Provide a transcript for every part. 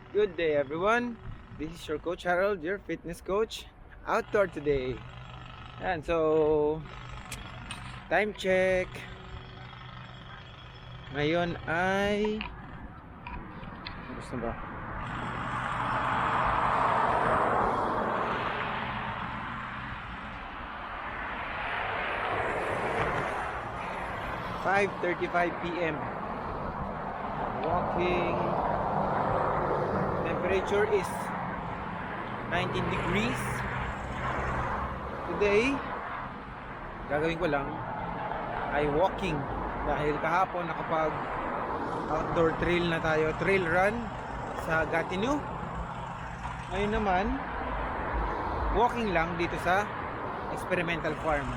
Good day, everyone. This is your coach Harold, your fitness coach. Outdoor today. And so, time check. Ngayon ay gusto ba? 5:35 p.m. Walking. Temperature is 19 degrees. Today, gagawin ko lang ay walking dahil kahapon nakapag outdoor trail na tayo, trail run sa Gatineau. Ngayon naman, walking lang dito sa experimental farm.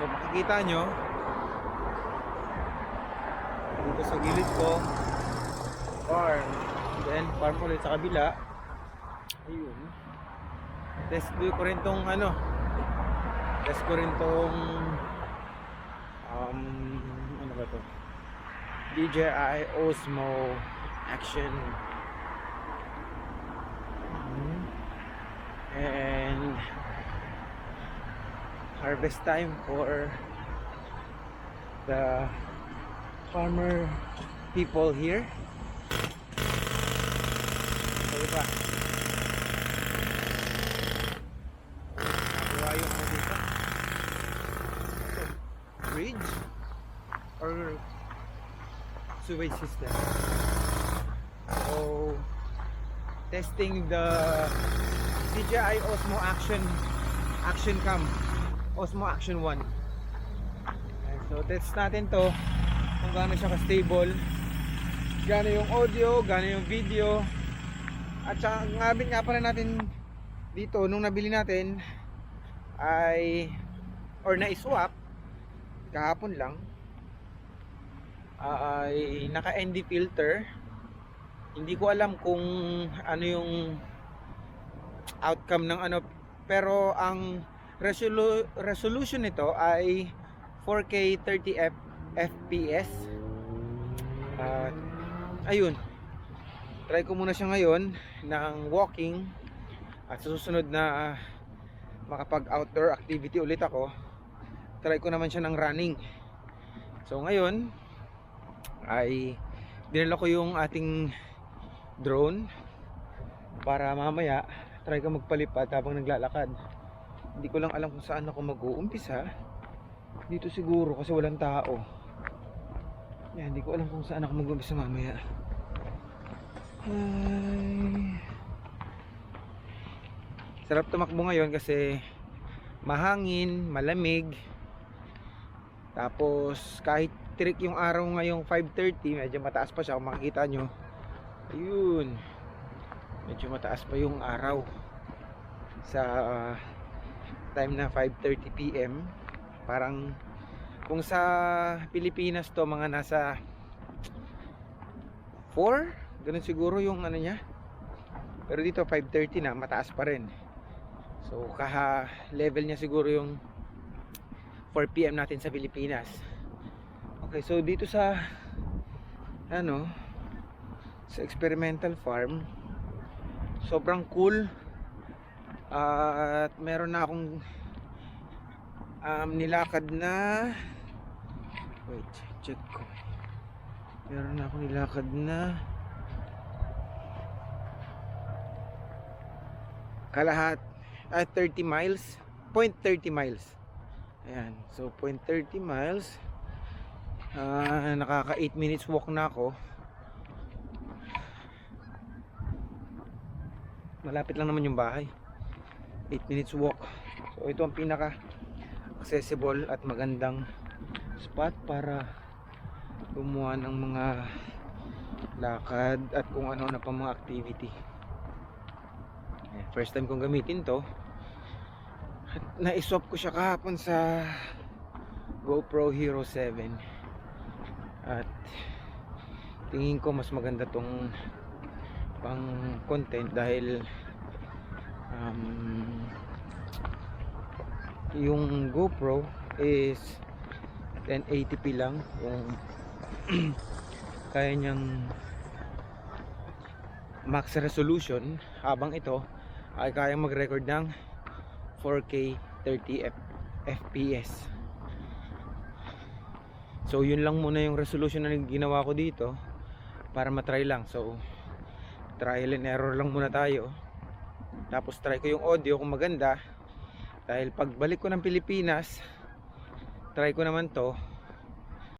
So makikita nyo dito sa gilid ko farm, then farm ulit sa kabila. Ayun, test ko rin tong test ko rin tong ano ba to, DJI Osmo Action. And harvest time for the farmer people here. So diba, nagawa yung dito bridge or sewage system. So testing the DJI Osmo Action Cam, Osmo Action 1. And so test natin to kung gaano siya ka-stable, gaano yung audio, gaano yung video. At saka ngabit nga pala natin dito nung nabili natin ay na-swap kahapon lang, ay naka-ND filter. Hindi ko alam kung ano yung outcome ng pero ang resolution nito ay 4K 30 FPS. Ayun, try ko muna siya ngayon ng walking, at sa susunod na makapag outdoor activity ulit ako, try ko naman siya ng running. So ngayon ay dinala ko yung ating drone para mamaya try ko magpalipad habang naglalakad. Hindi ko lang alam kung saan ako mag-uumpisa. Dito siguro kasi walang tao. Yan, hindi ko alam kung saan ako mag-uumpisa mamaya. Ay, sarap tumakbo ngayon kasi mahangin, malamig. Tapos kahit tirik yung araw ngayong 5:30, medyo mataas pa siya kung makikita nyo. Ayun, medyo mataas pa yung araw sa time na 5:30 PM. Parang kung sa Pilipinas to mga nasa 4, ganun siguro yung niya. Pero dito 5:30 na, mataas pa rin. So level niya siguro yung 4 PM natin sa Pilipinas. Okay, so dito sa sa experimental farm, sobrang cool. At meron na akong nilakad na, wait, check ko. Meron na akong nilakad na kalahat, 30 miles, 0.30 miles. Ayan, so 0.30 miles. Nakaka 8 minutes walk na ako. Malapit lang naman yung bahay, 8 minutes walk. So ito ang pinaka accessible at magandang spot para gumawa ng mga lakad at kung ano na pa mga activity. First time kong gamitin to, at na-swap ko siya kahapon sa GoPro Hero 7, at tingin ko mas maganda tong pang content dahil yung GoPro is 1080p lang yung kaya niyang max resolution, habang ito ay kayang mag-record ng 4K 30 fps. So yun lang muna yung resolution na ginawa ko dito para matry lang. So trial and error lang muna tayo. Tapos try ko yung audio kung maganda, dahil pagbalik ko ng Pilipinas try ko naman to